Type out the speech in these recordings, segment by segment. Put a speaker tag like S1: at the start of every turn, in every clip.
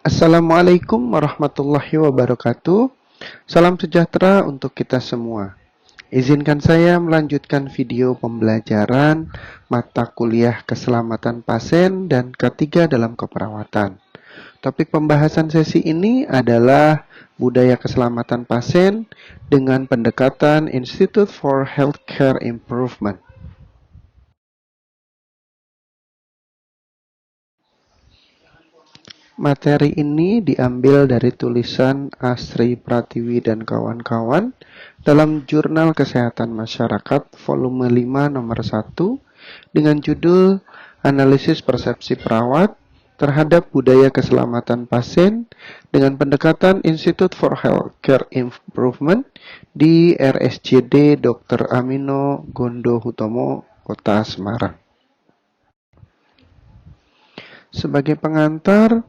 S1: Assalamualaikum warahmatullahi wabarakatuh. Salam sejahtera untuk kita semua. Izinkan saya melanjutkan video pembelajaran mata kuliah keselamatan pasien dan K3 dalam keperawatan. Topik pembahasan sesi ini adalah budaya keselamatan pasien dengan pendekatan Institute for Healthcare Improvement. Materi ini diambil dari tulisan Asri Pratiwi dan kawan-kawan dalam Jurnal Kesehatan Masyarakat volume 5 nomor 1 dengan judul Analisis Persepsi Perawat terhadap Budaya Keselamatan Pasien dengan pendekatan Institute for Healthcare Improvement di RSJD Dr. Amino Gondo Hutomo, Kota Semarang. Sebagai pengantar,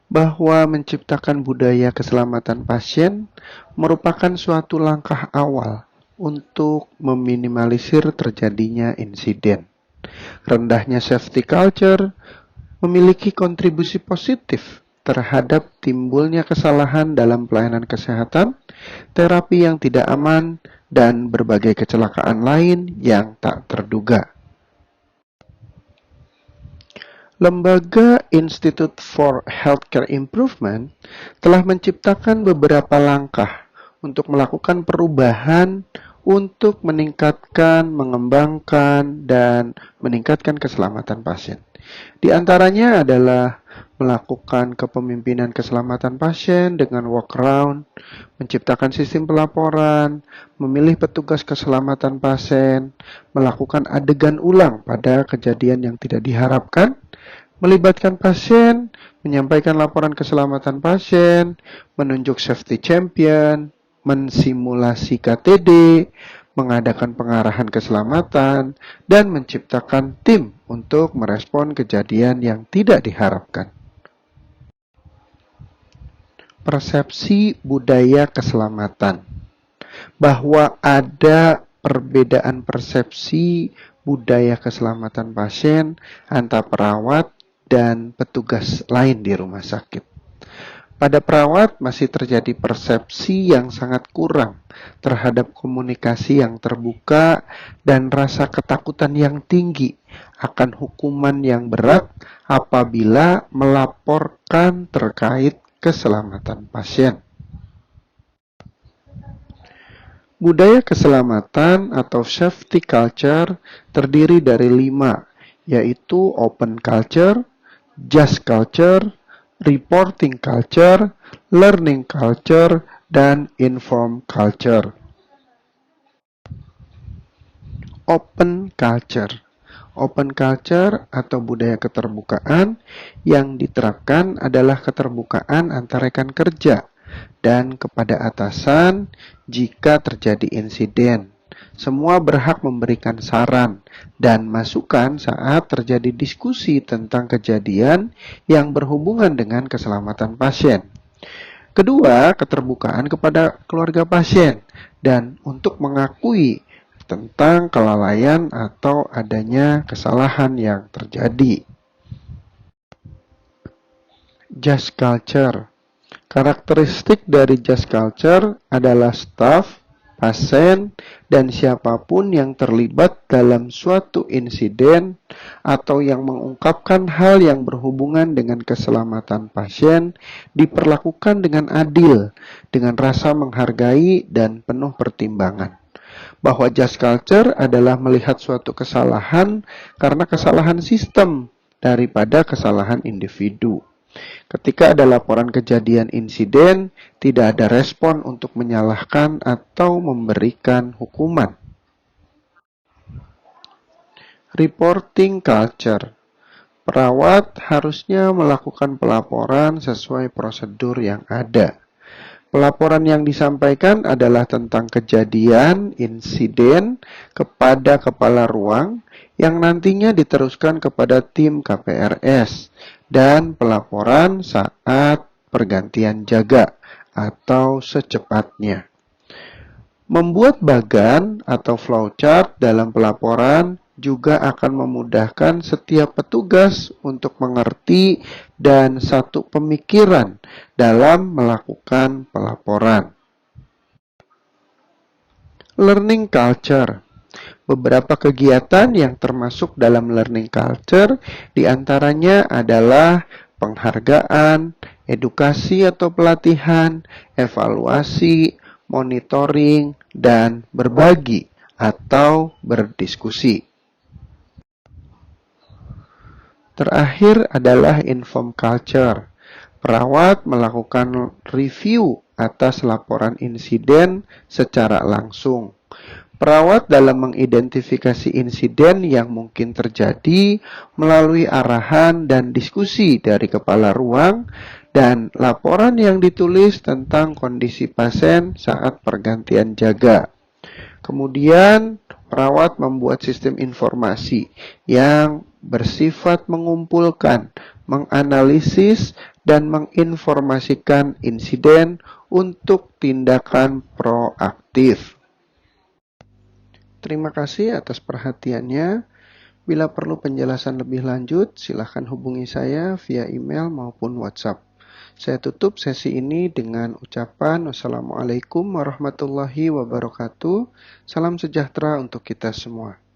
S1: bahwa menciptakan budaya keselamatan pasien merupakan suatu langkah awal untuk meminimalisir terjadinya insiden. Rendahnya safety culture memiliki kontribusi positif terhadap timbulnya kesalahan dalam pelayanan kesehatan, terapi yang tidak aman, dan berbagai kecelakaan lain yang tak terduga. Lembaga Institute for Healthcare Improvement telah menciptakan beberapa langkah untuk melakukan perubahan untuk meningkatkan, mengembangkan, dan meningkatkan keselamatan pasien. Di antaranya adalah melakukan kepemimpinan keselamatan pasien dengan walk-around, menciptakan sistem pelaporan, memilih petugas keselamatan pasien, melakukan adegan ulang pada kejadian yang tidak diharapkan, melibatkan pasien, menyampaikan laporan keselamatan pasien, menunjuk safety champion, mensimulasi KTD, mengadakan pengarahan keselamatan, dan menciptakan tim untuk merespon kejadian yang tidak diharapkan. Persepsi budaya keselamatan. Bahwa ada perbedaan persepsi budaya keselamatan pasien antara perawat dan petugas lain di rumah sakit. Pada perawat masih terjadi persepsi yang sangat kurang terhadap komunikasi yang terbuka dan rasa ketakutan yang tinggi akan hukuman yang berat apabila melaporkan terkait keselamatan pasien. Budaya keselamatan atau safety culture terdiri dari 5, yaitu open culture, just culture, reporting culture, learning culture, dan informed culture. Open culture. Open culture atau budaya keterbukaan yang diterapkan adalah keterbukaan antar rekan kerja dan kepada atasan jika terjadi insiden. Semua berhak memberikan saran dan masukan saat terjadi diskusi tentang kejadian yang berhubungan dengan keselamatan pasien. Kedua, keterbukaan kepada keluarga pasien dan untuk mengakui tentang kelalaian atau adanya kesalahan yang terjadi. Just culture. Karakteristik dari just culture adalah staf, pasien, dan siapapun yang terlibat dalam suatu insiden atau yang mengungkapkan hal yang berhubungan dengan keselamatan pasien diperlakukan dengan adil, dengan rasa menghargai dan penuh pertimbangan. Bahwa just culture adalah melihat suatu kesalahan karena kesalahan sistem daripada kesalahan individu. Ketika ada laporan kejadian insiden, tidak ada respon untuk menyalahkan atau memberikan hukuman. Reporting culture. Perawat harusnya melakukan pelaporan sesuai prosedur yang ada. Pelaporan yang disampaikan adalah tentang kejadian insiden kepada kepala ruang yang nantinya diteruskan kepada tim KPRS dan pelaporan saat pergantian jaga atau secepatnya. Membuat bagan atau flowchart dalam pelaporan juga akan memudahkan setiap petugas untuk mengerti dan satu pemikiran dalam melakukan pelaporan. Learning culture. Beberapa kegiatan yang termasuk dalam learning culture diantaranya adalah penghargaan, edukasi atau pelatihan, evaluasi, monitoring, dan berbagi atau berdiskusi. Terakhir adalah inform culture. Perawat melakukan review atas laporan insiden secara langsung. Perawat dalam mengidentifikasi insiden yang mungkin terjadi melalui arahan dan diskusi dari kepala ruang dan laporan yang ditulis tentang kondisi pasien saat pergantian jaga. Kemudian, perawat membuat sistem informasi yang bersifat mengumpulkan, menganalisis, dan menginformasikan insiden untuk tindakan proaktif. Terima kasih atas perhatiannya. Bila perlu penjelasan lebih lanjut, silakan hubungi saya via email maupun WhatsApp. Saya tutup sesi ini dengan ucapan Wassalamualaikum warahmatullahi wabarakatuh. Salam sejahtera untuk kita semua.